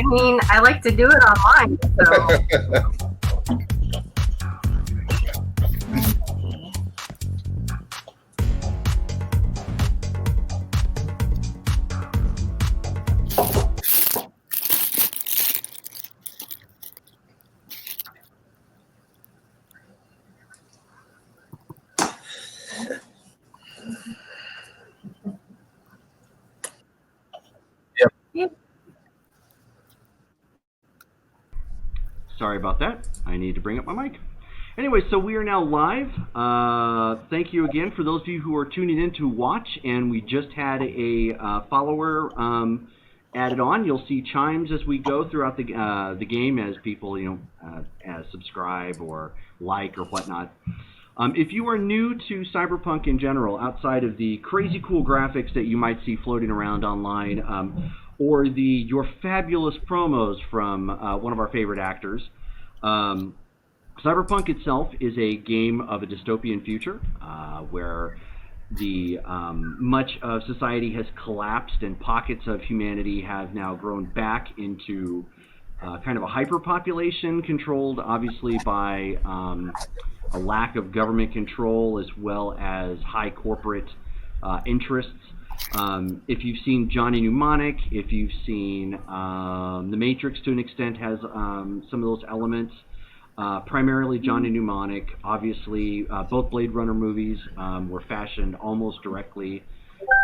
mean, I like to do it online, so. Yep. Sorry about that. I need to bring up my mic. Anyway, so we are now live. Thank you again for those of you who are tuning in to watch, and we just had a follower added on. You'll see chimes as we go throughout the game as people, subscribe or like or whatnot. If you are new to Cyberpunk in general, outside of the crazy cool graphics that you might see floating around online, or your fabulous promos from one of our favorite actors, Cyberpunk itself is a game of a dystopian future where much of society has collapsed and pockets of humanity have now grown back into kind of a hyperpopulation controlled obviously by a lack of government control as well as high corporate interests. If you've seen Johnny Mnemonic, if you've seen The Matrix to an extent has some of those elements. Primarily Johnny Mnemonic. Obviously, both Blade Runner movies were fashioned almost directly,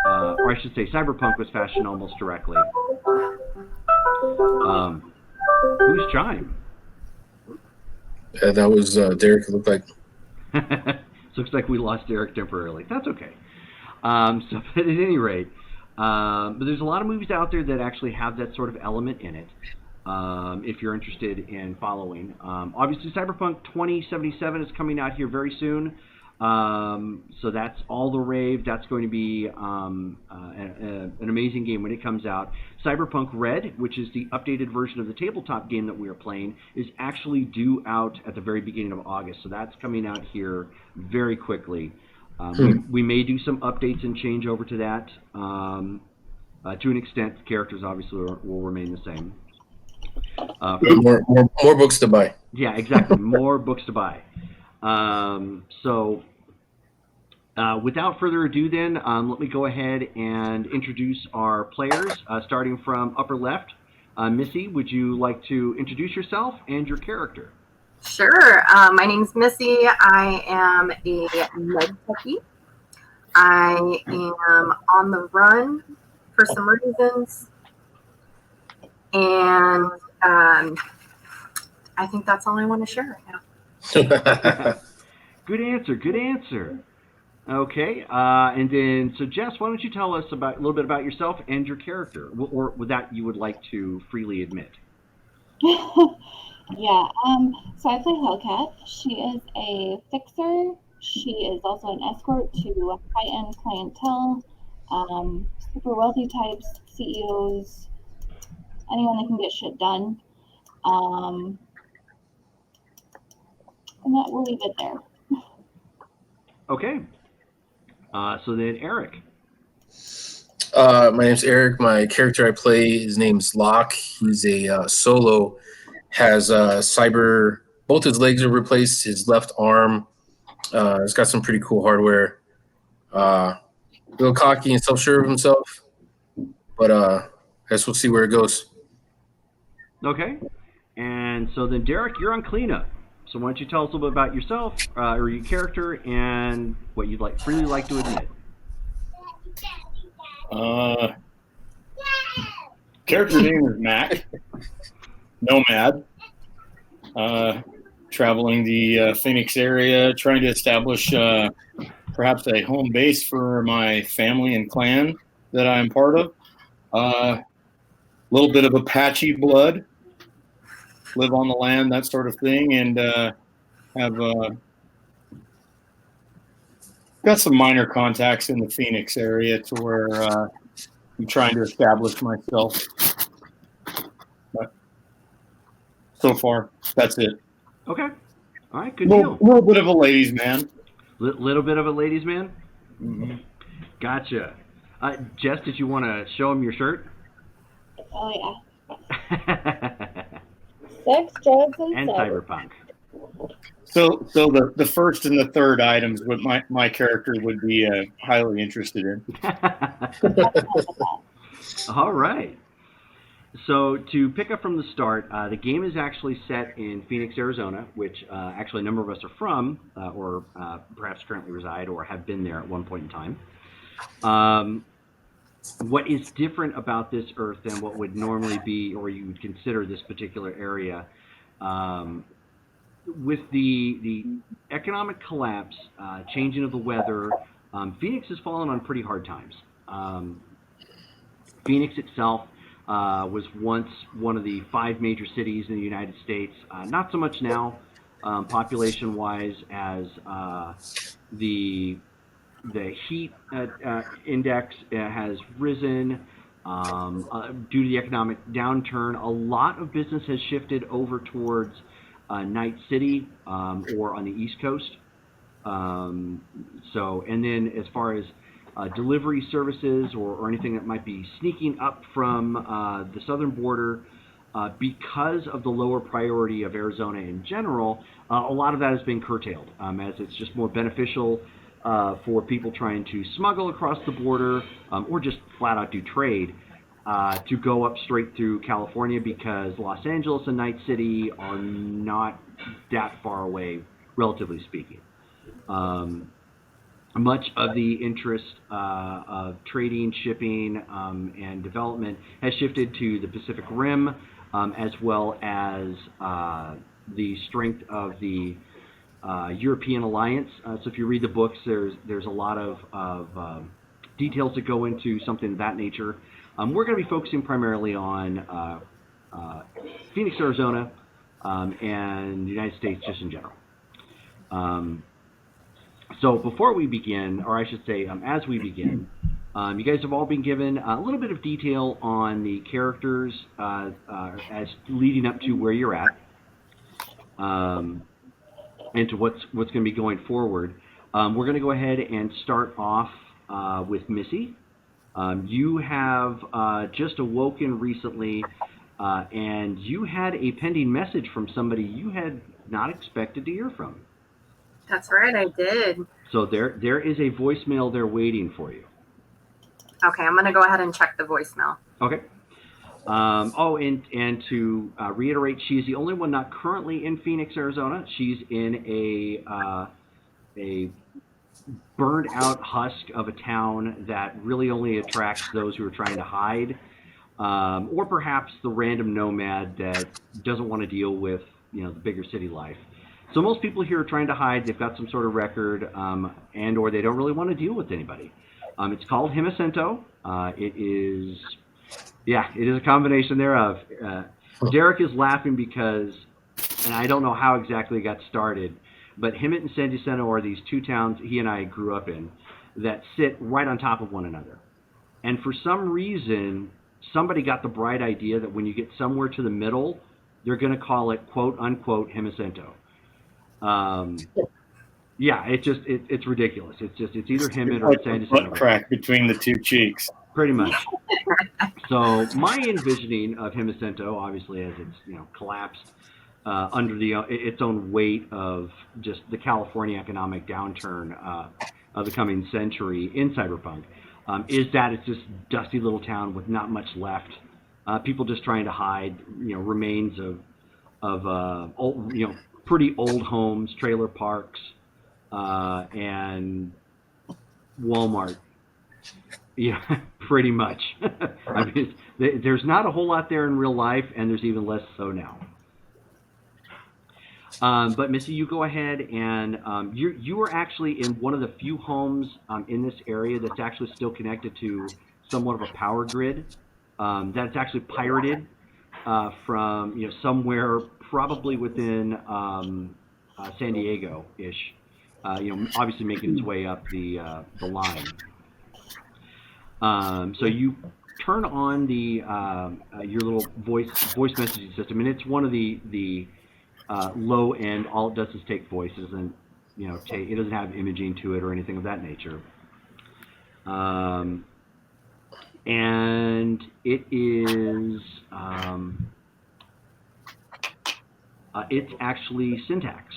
or I should say Cyberpunk was fashioned almost directly. Who's chime? That was Derek, it looked like. Looks like we lost Derek temporarily. That's okay. But at any rate, but there's a lot of movies out there that actually have that sort of element in it. If you're interested in following. Obviously, Cyberpunk 2077 is coming out here very soon. So that's all the rave. That's going to be an amazing game when it comes out. Cyberpunk Red, which is the updated version of the tabletop game that we are playing, is actually due out at the very beginning of August. So that's coming out here very quickly. We may do some updates and change over to that. To an extent, the characters obviously will remain the same. More books to buy. Yeah, exactly. More books to buy. Without further ado then, let me go ahead and introduce our players, starting from upper left. Missy, would you like to introduce yourself and your character? Sure. My name's Missy. I am a med techie. I am on the run for some reasons. And I think that's all I want to share right now. Good answer. Okay, and then, so Jess, why don't you tell us a little bit about yourself and your character, or with that you would like to freely admit? Yeah, so I play Hellcat. She is a fixer. She is also an escort to high-end clientele, super wealthy types, CEOs, anyone that can get shit done. And that we'll leave it there. Okay. So then Eric. My name's Eric. My character I play, his name's Locke. He's a solo. Has both his legs are replaced, his left arm. He's got some pretty cool hardware. A little cocky and self-sure of himself. But I guess we'll see where it goes. Okay. And so then Derek, you're on cleanup. So why don't you tell us a little bit about yourself, or your character, and what you'd freely like to admit. Character name is Mac. Nomad. Traveling the Phoenix area, trying to establish perhaps a home base for my family and clan that I'm part of. A little bit of Apache blood. Live on the land, that sort of thing, and have got some minor contacts in the Phoenix area to where I'm trying to establish myself. But so far, that's it. Okay. All right, good deal. A little bit of a ladies' man. Little bit of a ladies' man? Mm-hmm. Gotcha. Jess, did you want to show him your shirt? Oh, yeah. Sex, drugs, and and cyber. cyberpunk. So the first and the third items, what my character would be highly interested in. All right. So to pick up from the start, the game is actually set in Phoenix, Arizona, which actually a number of us are from, or perhaps currently reside, or have been there at one point in time. What is different about this Earth than what would normally be, or you would consider this particular area, with the economic collapse, changing of the weather, Phoenix has fallen on pretty hard times. Phoenix itself was once one of the 5 major cities in the United States. Not so much now, population-wise, as the heat index has risen due to the economic downturn. A lot of business has shifted over towards Night City or on the East Coast. And then as far as delivery services or anything that might be sneaking up from the southern border, because of the lower priority of Arizona in general, a lot of that has been curtailed, as it's just more beneficial for people trying to smuggle across the border or just flat out do trade to go up straight through California, because Los Angeles and Night City are not that far away, relatively speaking. Much of the interest of trading, shipping, and development has shifted to the Pacific Rim, as well as the strength of the European alliance. So if you read the books, there's a lot of details that go into something of that nature. We're going to be focusing primarily on Phoenix, Arizona, and the United States just in general. So before we begin, or I should say as we begin, you guys have all been given a little bit of detail on the characters as leading up to where you're at, and to what's going to be going forward. We're going to go ahead and start off with Missy. You have just awoken recently, and you had a pending message from somebody you had not expected to hear from. That's right, I did. So there is a voicemail there waiting for you. Okay, I'm going to go ahead and check the voicemail. Okay. And to reiterate, she is the only one not currently in Phoenix, Arizona. She's in a burned out husk of a town that really only attracts those who are trying to hide, or perhaps the random nomad that doesn't want to deal with the bigger city life. So most people here are trying to hide. They've got some sort of record, and or they don't really want to deal with anybody. It's called Himacento. It is a combination thereof. Derek is laughing because, and I don't know how exactly it got started, but Hemet and San Jacinto are these 2 towns he and I grew up in that sit right on top of one another. And for some reason, somebody got the bright idea that when you get somewhere to the middle, they're going to call it quote unquote Himacento. It's ridiculous. It's either Hemet or San Jacinto. Butt crack between the 2 cheeks. Pretty much. So my envisioning of Himacento, obviously, as it's collapsed under its own weight of just the California economic downturn of the coming century in Cyberpunk, is that it's this dusty little town with not much left. People just trying to hide, remains of old, pretty old homes, trailer parks, and Walmart. Yeah, pretty much. I mean, there's not a whole lot there in real life, and there's even less so now. But Missy, you go ahead, and you are actually in one of the few homes in this area that's actually still connected to somewhat of a power grid. That's actually pirated from somewhere probably within San Diego-ish. Obviously making its way up the line. So you turn on the your little voice messaging system, and it's one of the low end. All it does is take voices, and it doesn't have imaging to it or anything of that nature. And it is It's actually syntax,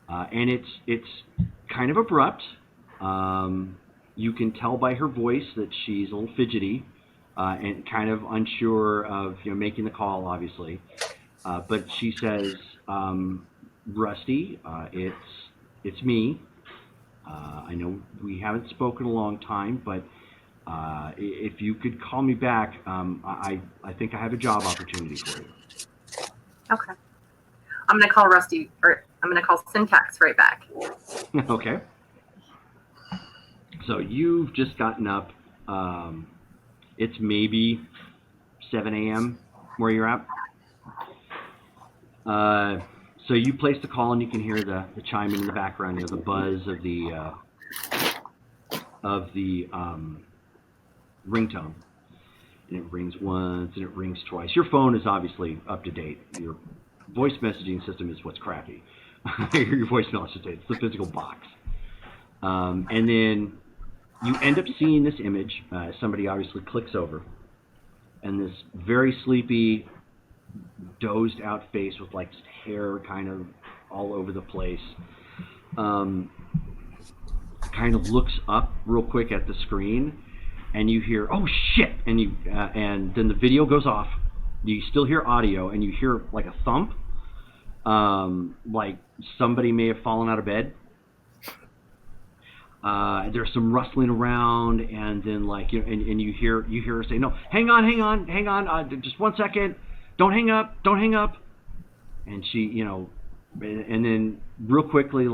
and it's kind of abrupt. You can tell by her voice that she's a little fidgety and kind of unsure of making the call, obviously. But she says, "Rusty, it's me. I know we haven't spoken a long time, but if you could call me back, I think I have a job opportunity for you." Okay. I'm going to call Rusty, or I'm going to call Syntax right back. Okay. So you've just gotten up. It's maybe 7 a.m. where you're at. So you place the call, and you can hear the chiming in the background, the buzz of the ringtone. And it rings once, and it rings twice. Your phone is obviously up to date. Your voice messaging system is what's crappy. Your voicemail, I should say. It's the physical box. And then you end up seeing this image. Somebody obviously clicks over. And this very sleepy, dozed out face with like just hair kind of all over the place kind of looks up real quick at the screen, and you hear, "Oh shit," and then the video goes off. You still hear audio, and you hear like a thump, like somebody may have fallen out of bed. There's some rustling around, and then and you hear her say, "No, hang on, just 1 second. Don't hang up. And she, and then real quickly,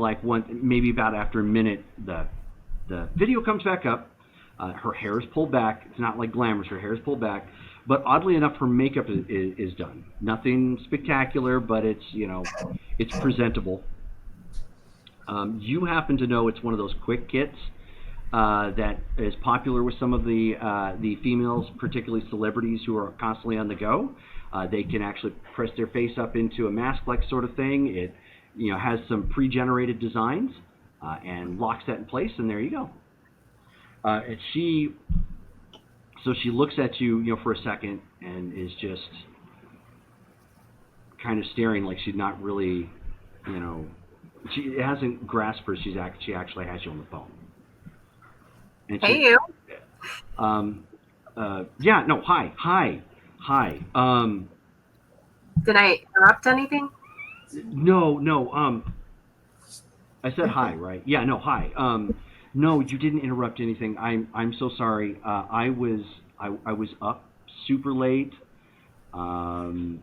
maybe about after a minute, the video comes back up. Her hair is pulled back. It's not like glamorous. Her hair is pulled back, but oddly enough, her makeup is done. Nothing spectacular, but it's it's presentable. You happen to know it's one of those quick kits that is popular with some of the females, particularly celebrities who are constantly on the go. They can actually press their face up into a mask-like sort of thing. It has some pre-generated designs and locks that in place, and there you go. And she looks at you, for a second, and is just kind of staring like she's not really, she hasn't grasped her. She actually has you on the phone. And Hey, you. Yeah, no, hi. Did I interrupt anything? No. I said hi, right? Yeah, no, hi. No, you didn't interrupt anything. I'm so sorry. I was up super late. I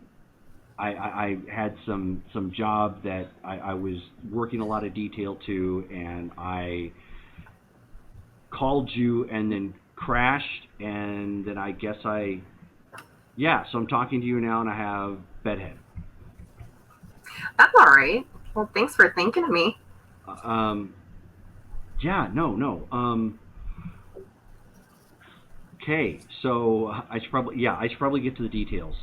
had some job that I was working a lot of detail to, and I called you and then crashed, and then I guess so I'm talking to you now, and I have bedhead. That's all right. Well, thanks for thinking of me. Yeah, no. Okay, so I should probably get to the details.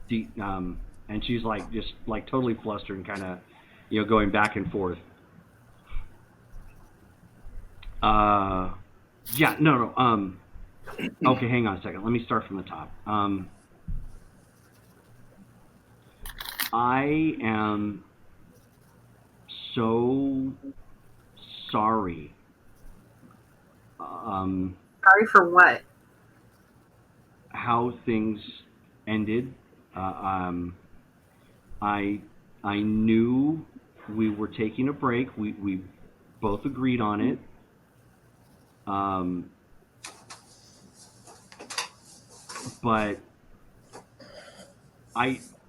And she's just totally flustered and kind of, going back and forth. Yeah, no. Okay, hang on a second. Let me start from the top. I am so sorry. Sorry for what? How things ended. I knew we were taking a break. We both agreed on it. But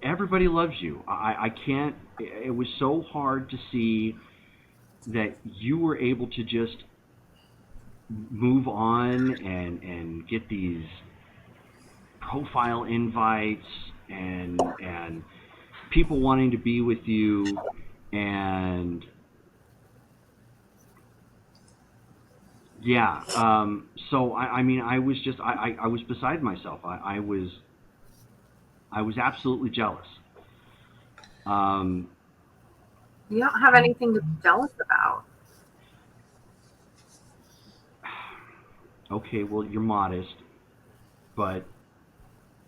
everybody loves you. I can't. It was so hard to see that you were able to just move on and get these profile invites and people wanting to be with you, and yeah. So I was just I was beside myself. I was absolutely jealous. You don't have anything to be jealous about. Okay, well, you're modest, but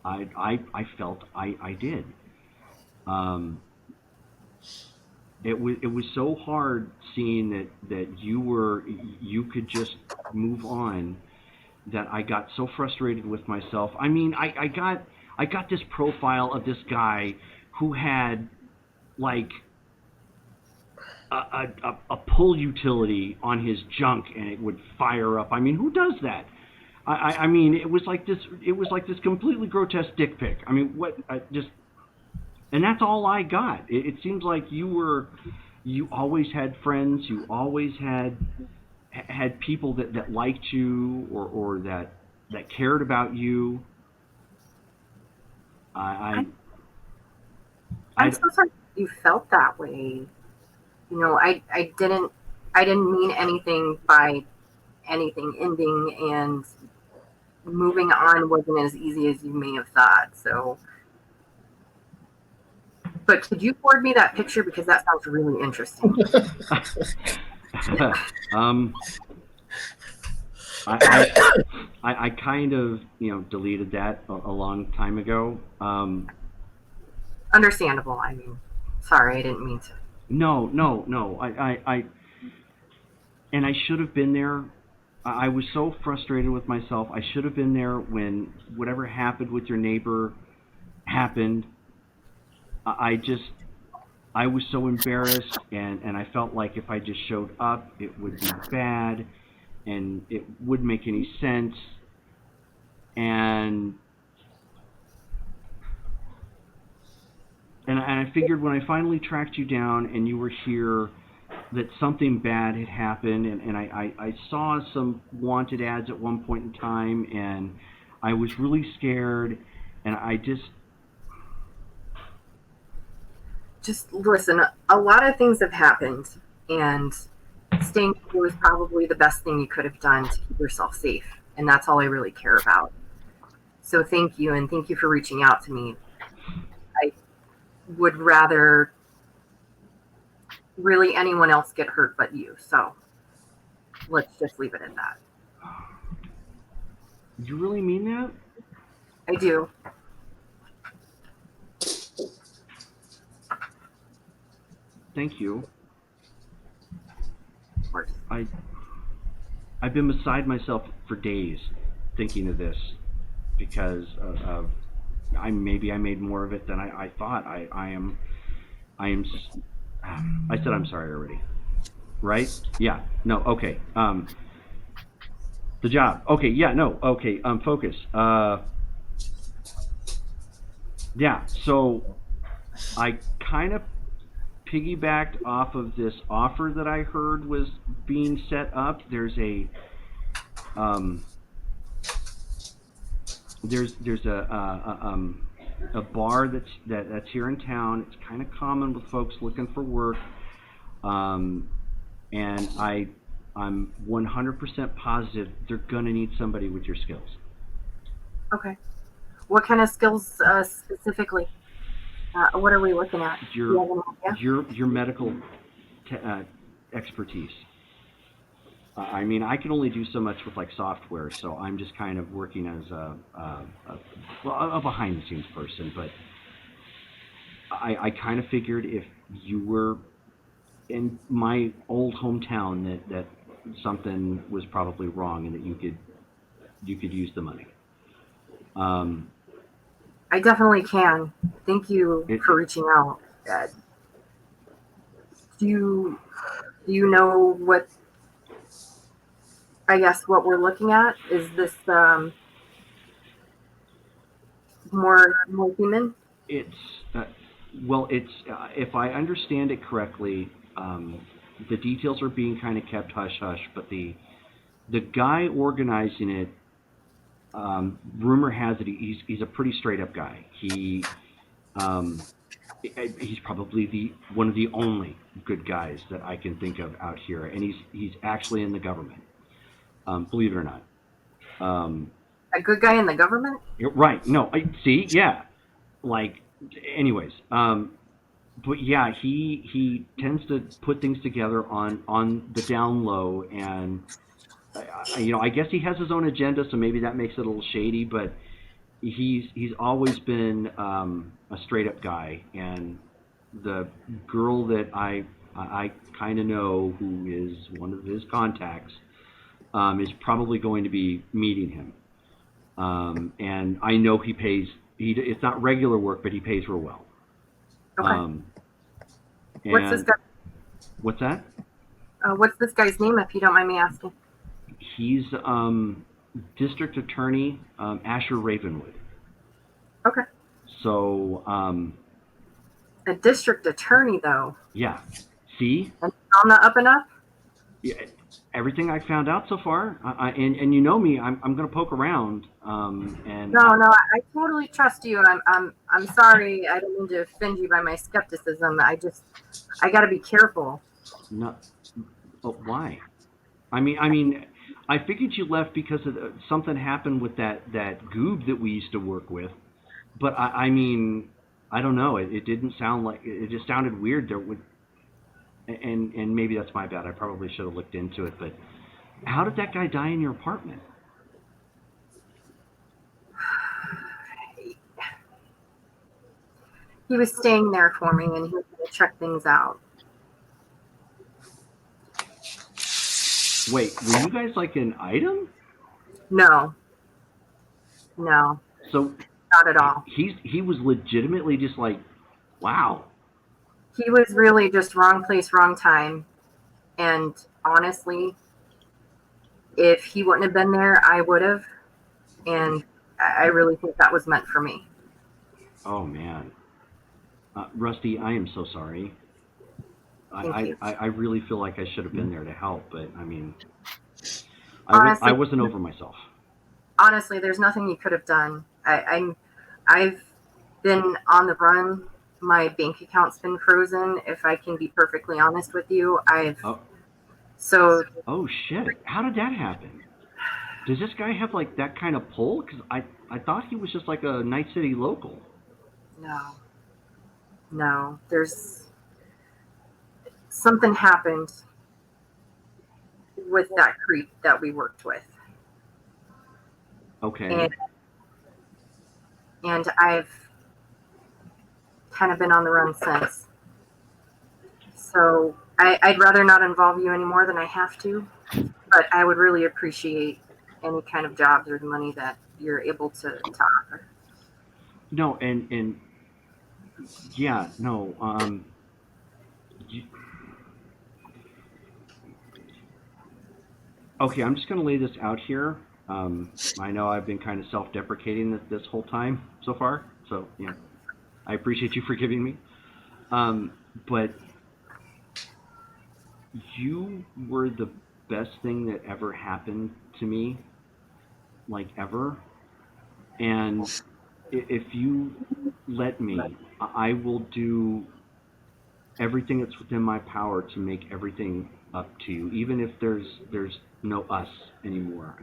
I felt I did. Um, it was so hard seeing that you could just move on, that I got so frustrated with myself. I mean, I got this profile of this guy who had like a pull utility on his junk, and it would fire up. I mean, who does that? I mean, it was like this. It was like this completely grotesque dick pic. I mean, what? Just, and that's all I got. It seems like you always had friends. You always had people that liked you, or that cared about you. I I'm so sorry you felt that way. You know, I didn't mean anything by anything ending, and moving on wasn't as easy as you may have thought. So, but could you forward me that picture, because that sounds really interesting. um, I kind of deleted that a long time ago. Understandable. I mean, sorry, I didn't mean to. No. And I should have been there. I was so frustrated with myself. I should have been there when whatever happened with your neighbor happened. I was so embarrassed, and I felt like if I just showed up, it would be bad, and it wouldn't make any sense. And I figured when I finally tracked you down and you were here, that something bad had happened, and I saw some wanted ads at one point in time, and I was really scared, and I just listen. A lot of things have happened, and staying here was probably the best thing you could have done to keep yourself safe, and that's all I really care about. So thank you, and thank you for reaching out to me. I would rather really anyone else get hurt but you. So let's just leave it at that. You really mean that? I do. Thank you. Of course. I've been beside myself for days thinking of this, because I made more of it than I thought. I said I'm sorry already, right? Yeah. No. Okay. The job. Okay. Yeah. No. Okay. Focus. Yeah. So I kind of piggybacked off of this offer that I heard was being set up. There's a bar that's here in town. It's kind of common with folks looking for work, and I'm 100% positive they're gonna need somebody with your skills. Okay. What kind of skills specifically? What are we looking at? Do you have an idea? Your medical expertise. I mean, I can only do so much with like software, so I'm just kind of working as a behind the scenes person. But I kind of figured if you were in my old hometown, that something was probably wrong, and that you could use the money. I definitely can. Thank you for reaching out. Do you know what? I guess what we're looking at is this more human. It's if I understand it correctly, the details are being kind of kept hush hush, but the guy organizing it, rumor has it he's a pretty straight up guy. He's probably one of the only good guys that I can think of out here, and he's actually in the government. Believe it or not. A good guy in the government? Right. No, see, yeah. Like, anyways, but yeah, he tends to put things together on the down low, and I guess he has his own agenda, so maybe that makes it a little shady. But he's always been a straight up guy, and the girl that I kind of know, who is one of his contacts, is probably going to be meeting him. And I know he pays. It's not regular work, but he pays real well. Okay. What's this And guy? what's that? What's this guy's name, if you don't mind me asking? He's District Attorney Asher Ravenwood. Okay. So A district attorney, though. yeah, see, And on the up and up? yeah, everything I found out so far, and you know me, I'm going to poke around. And No, I totally trust you. I'm sorry. I don't mean to offend you by my skepticism. I got to be careful. no, but why? I mean, I figured you left because of something happened with that goob that we used to work with. But I mean, I don't know. It didn't sound like it. Just sounded weird. There would, and maybe that's my bad. I probably should have looked into it. But how did that guy die in your apartment? He was staying there for me, and he was going to check things out. Wait, were you guys like an item? No, So not at all. he was legitimately just like, wow. He was really just wrong place, wrong time. And honestly, if he wouldn't have been there, I would have. And I really think that was meant for me. Oh man, Rusty, I am so sorry. Thank you. I really feel like I should have been there to help, but I mean, Honestly, I wasn't over myself. Honestly, there's nothing you could have done. I've been on the run. My bank account's been frozen. If I can be perfectly honest with you, Oh shit! How did that happen? Does this guy have like that kind of pull? Because I thought he was just like a Night City local. No. There's something happened with that creep that we worked with. Okay. And I've kind of been on the run since. So I'd rather not involve you any more than I have to, but I would really appreciate any kind of jobs or the money that you're able to offer. No, and yeah, no. Okay, I'm just going to lay this out here. I know I've been kind of self-deprecating this whole time so far, so yeah, I appreciate you forgiving me. But you were the best thing that ever happened to me, like ever. And if you let me, I will do everything that's within my power to make everything up to you, even if there's no us anymore.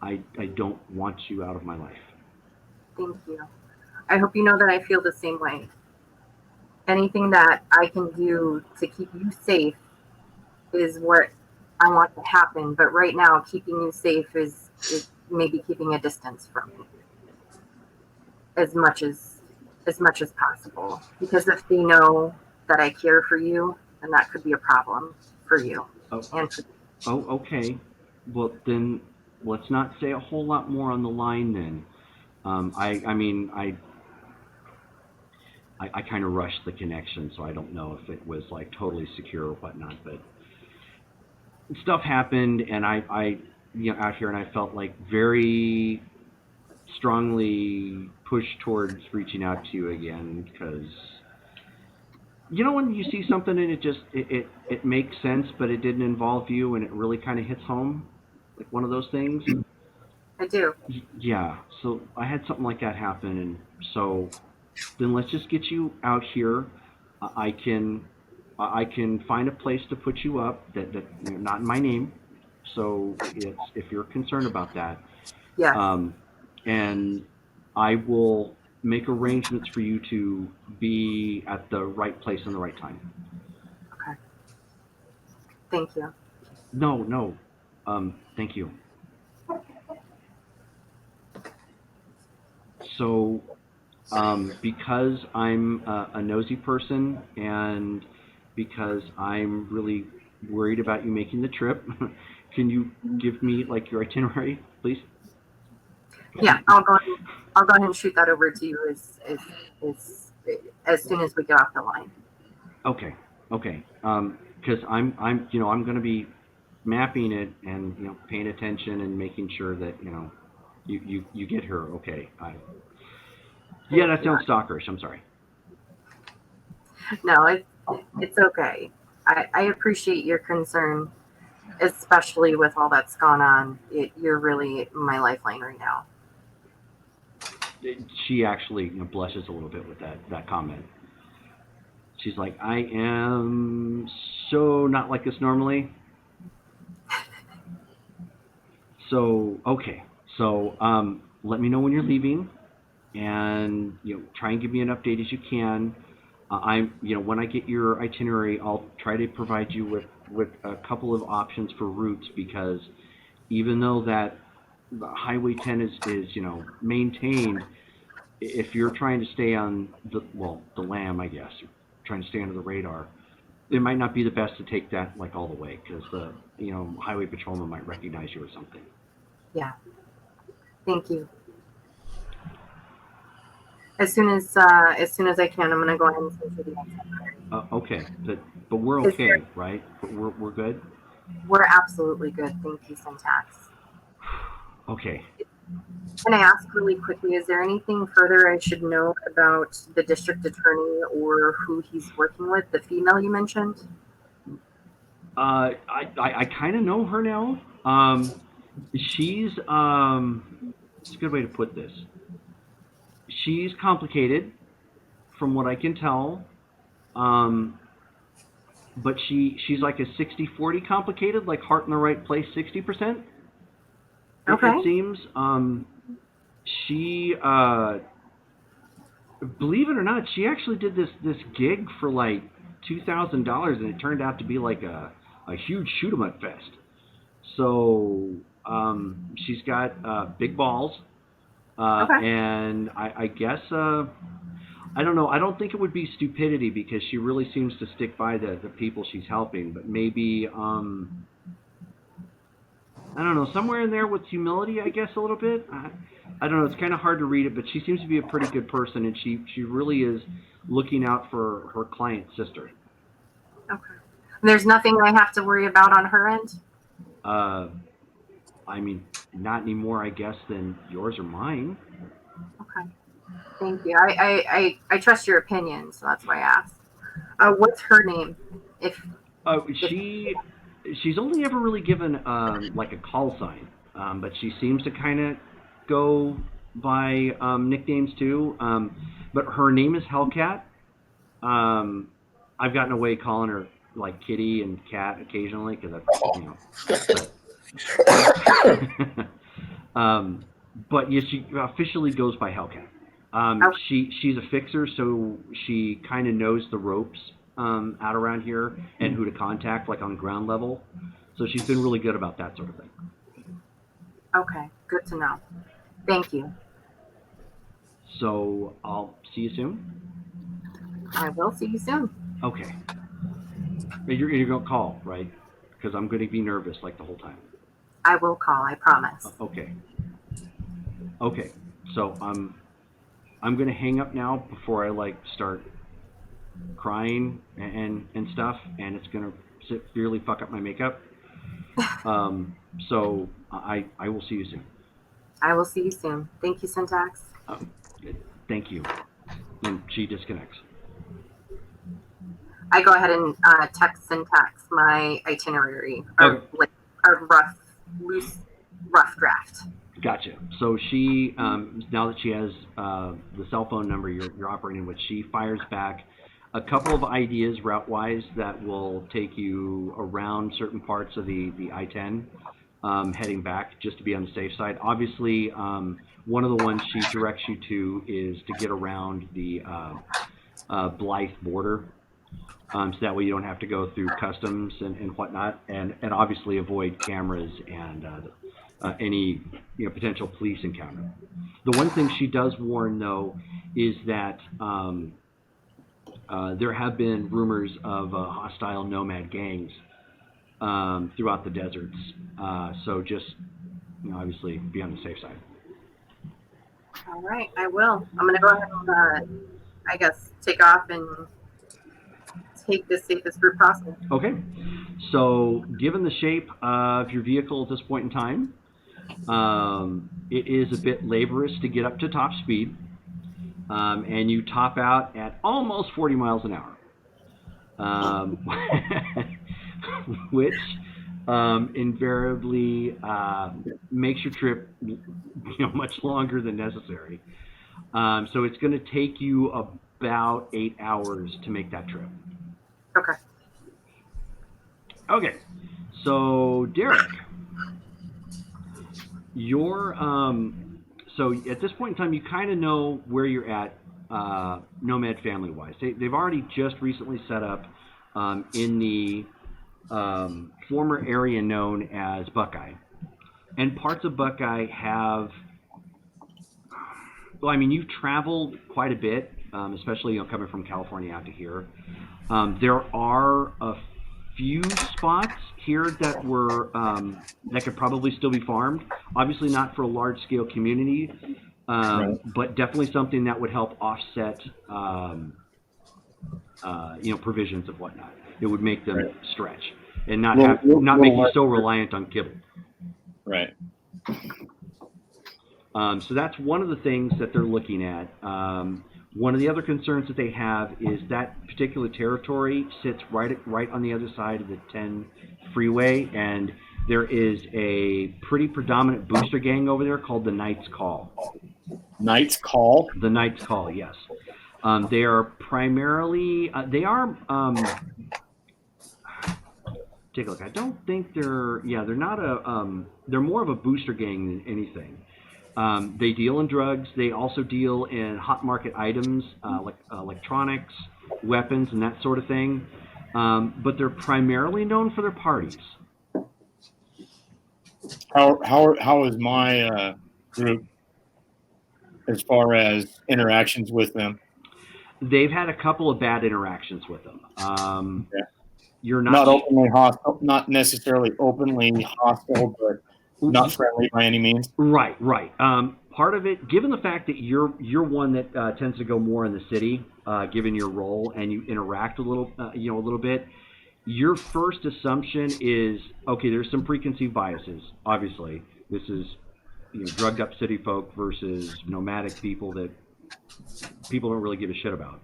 I don't want you out of my life. Thank you. I hope you know that I feel the same way. Anything that I can do to keep you safe is what I want to happen. But right now, keeping you safe is maybe keeping a distance from me as much as possible. Because if they know that I care for you, then that could be a problem for you. And for Okay. Well, then let's not say a whole lot more on the line then. I mean, I kind of rushed the connection, so I don't know if it was like totally secure or whatnot, but stuff happened, and I out here, and I felt like very strongly pushed towards reaching out to you again, because when you see something and it makes sense, but it didn't involve you, and it really kind of hits home, like one of those things. I do. Yeah, so I had something like that happen, and so then let's just get you out here. I can find a place to put you up that not in my name. So if you're concerned about that, Yes. And I will make arrangements for you to be at the right place in the right time. Okay. Thank you. No. Thank you. So because I'm a nosy person and because I'm really worried about you making the trip, can you give me like your itinerary, please? Yeah, I'll go ahead and shoot that over to you as soon as we get off the line. Okay, okay. Because I'm going to be mapping it and paying attention and making sure that you get her. Okay. Yeah, that sounds stalkerish. I'm sorry. No, it's okay. I appreciate your concern, especially with all that's gone on. You're really my lifeline right now. She actually blushes a little bit with that comment. She's like, I am so not like this normally. So, okay. So, let me know when you're leaving and, try and give me an update as you can. When I get your itinerary, I'll try to provide you with a couple of options for routes because even though that Highway 10 is maintained, if you're trying to stay on the lam, I guess, trying to stay under the radar, it might not be the best to take that like all the way because the highway patrolman might recognize you or something. Yeah. Thank you. As soon as I can, I'm gonna go ahead and send you the itinerary. Okay, but we're okay, right? We're good. We're absolutely good. Thank you, Syntax. Okay. Can I ask really quickly, is there anything further I should know about the district attorney or who he's working with, the female you mentioned? I kind of know her now. She's it's a good way to put this. She's complicated, from what I can tell. But she's like a 60-40 complicated, like heart in the right place 60%. Okay. It seems. She believe it or not, she actually did this gig for like $2,000, and it turned out to be like a huge shoot 'em up fest. So she's got big balls, Okay. and I guess I don't know. I don't think it would be stupidity because she really seems to stick by the people she's helping. But maybe I don't know, somewhere in there with humility, I guess, a little bit. I don't know. It's kind of hard to read it, but she seems to be a pretty good person, and she really is looking out for her client's sister. Okay. There's nothing I have to worry about on her end? I mean, not any more, I guess, than yours or mine. Okay. Thank you. I trust your opinion, so that's why I asked. What's her name? She's only ever really given like a call sign, but she seems to kind of go by nicknames too. But her name is Hellcat. I've gotten away calling her like Kitty and Cat occasionally because that's but yeah, she officially goes by Hellcat. She's a fixer, so she kind of knows the ropes out around here and who to contact, like on ground level. So she's been really good about that sort of thing. Okay, good to know. Thank you. So I'll see you soon. I will see you soon. Okay. You're gonna call, right? Because I'm gonna be nervous like the whole time. I will call. I promise. Okay. Okay. So I'm gonna hang up now before I like start crying and stuff, and it's gonna severely fuck up my makeup. So I will see you soon. I will see you soon. Thank you, Syntax. Thank you. And she disconnects. I go ahead and text Syntax my itinerary, Okay. like a rough draft. Gotcha. So she, now that she has the cell phone number you're operating with, she fires back a couple of ideas route-wise that will take you around certain parts of the I-10, heading back just to be on the safe side. Obviously, one of the ones she directs you to is to get around the Blythe border. so that way you don't have to go through customs and whatnot, and obviously avoid cameras and any potential police encounter. The one thing she does warn, though, is that there have been rumors of hostile nomad gangs throughout the deserts. So just obviously be on the safe side. All right, I will. I'm going to go ahead and, I guess, take off and take the safest route possible. Okay. So given the shape of your vehicle at this point in time, it is a bit laborious to get up to top speed, and you top out at almost 40 miles an hour, which invariably makes your trip much longer than necessary. So it's going to take you about 8 hours to make that trip. Okay. Okay. So Derek, you're so at this point in time, you kind of know where you're at, nomad family wise. They've already just recently set up in the former area known as Buckeye, and parts of Buckeye have. Well, I mean, you've traveled quite a bit, especially coming from California out to here. There are a few spots here that were that could probably still be farmed. Obviously, not for a large-scale community, but definitely something that would help offset, provisions and whatnot. It would make them stretch and not make you so reliant on kibble. Right. So that's one of the things that they're looking at. One of the other concerns that they have is that particular territory sits right on the other side of the 10 freeway, and there is a pretty predominant booster gang over there called the Knights Call. Knights Call? The Knights Call, yes. They are primarily take a look. I don't think they're not they're more of a booster gang than anything. They deal in drugs. They also deal in hot market items like electronics, weapons, and that sort of thing. But they're primarily known for their parties. How is my group as far as interactions with them? They've had a couple of bad interactions with them. You're not openly hostile, not necessarily openly hostile, but not friendly by any means. Right. Part of it, given the fact that you're one that tends to go more in the city, given your role, and you interact a little bit, your first assumption is, okay, there's some preconceived biases. Obviously, this is drugged up city folk versus nomadic people that people don't really give a shit about.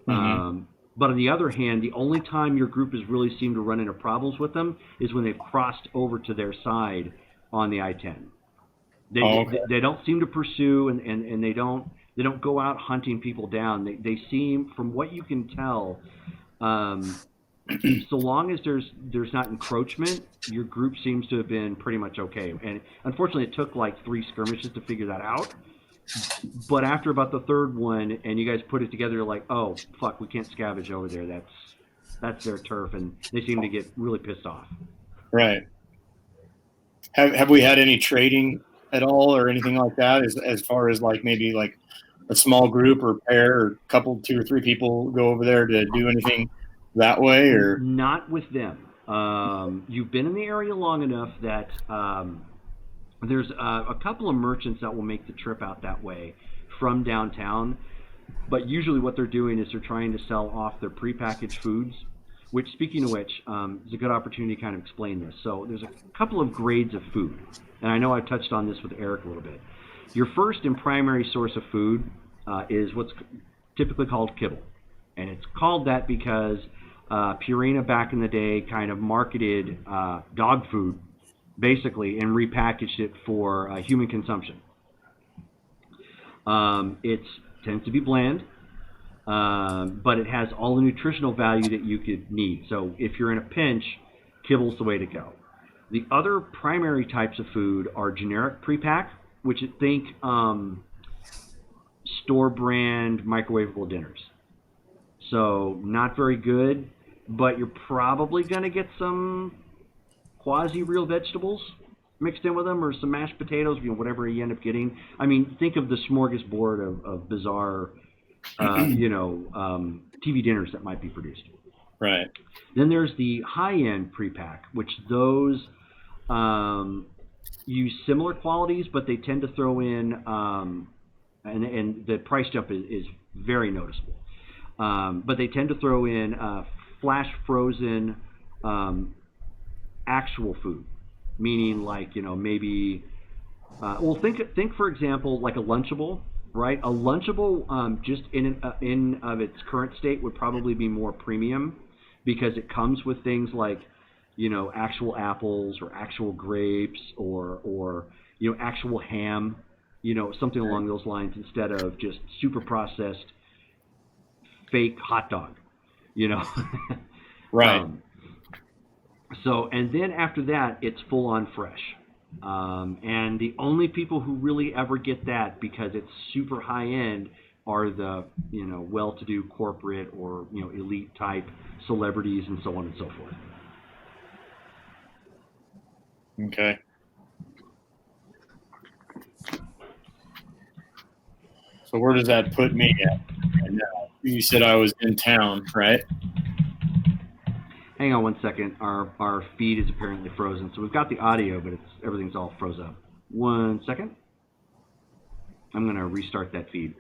Mm-hmm. But on the other hand, the only time your group has really seemed to run into problems with them is when they've crossed over to their side on the I-10. They don't seem to pursue, and they don't go out hunting people down. They seem, from what you can tell, so long as there's not encroachment, your group seems to have been pretty much okay. And unfortunately, it took like 3 skirmishes to figure that out. But after about the third one, and you guys put it together, you're like, oh fuck, we can't scavenge over there. That's their turf, and they seem to get really pissed off. Right. Have we had any trading at all or anything like that? As far as like maybe like a small group or pair or couple, 2 or 3 people go over there to do anything that way, or not with them? You've been in the area long enough that there's a couple of merchants that will make the trip out that way from downtown, but usually what they're doing is they're trying to sell off their prepackaged foods, which, speaking of which, is a good opportunity to kind of explain this. So there's a couple of grades of food, and I know I've touched on this with Eric a little bit. Your first and primary source of food is what's typically called kibble, and it's called that because Purina back in the day kind of marketed dog food, basically, and repackaged it for human consumption. It tends to be bland, but it has all the nutritional value that you could need. So if you're in a pinch, kibble's the way to go. The other primary types of food are generic pre-pack, which I think store brand microwavable dinners. So not very good. but you're probably going to get some quasi-real vegetables mixed in with them, or some mashed potatoes, whatever you end up getting. I mean, think of the smorgasbord of bizarre, TV dinners that might be produced. Right. Then there's the high-end pre-pack, which those use similar qualities, but they tend to throw in, and the price jump is very noticeable. But they tend to throw in flash frozen actual food, meaning like maybe think for example like a Lunchable, right? A Lunchable just in of its current state would probably be more premium because it comes with things like actual apples or actual grapes or actual ham, something along those lines, instead of just super processed fake hot dog, Right. So, and then after that, it's full on fresh. And the only people who really ever get that, because it's super high end, are the well-to-do corporate or elite type celebrities and so on and so forth. Okay. So where does that put me at right now? You said I was in town, right? Hang on one second. Our feed is apparently frozen. So we've got the audio, but everything's all froze up. 1 second. I'm going to restart that feed.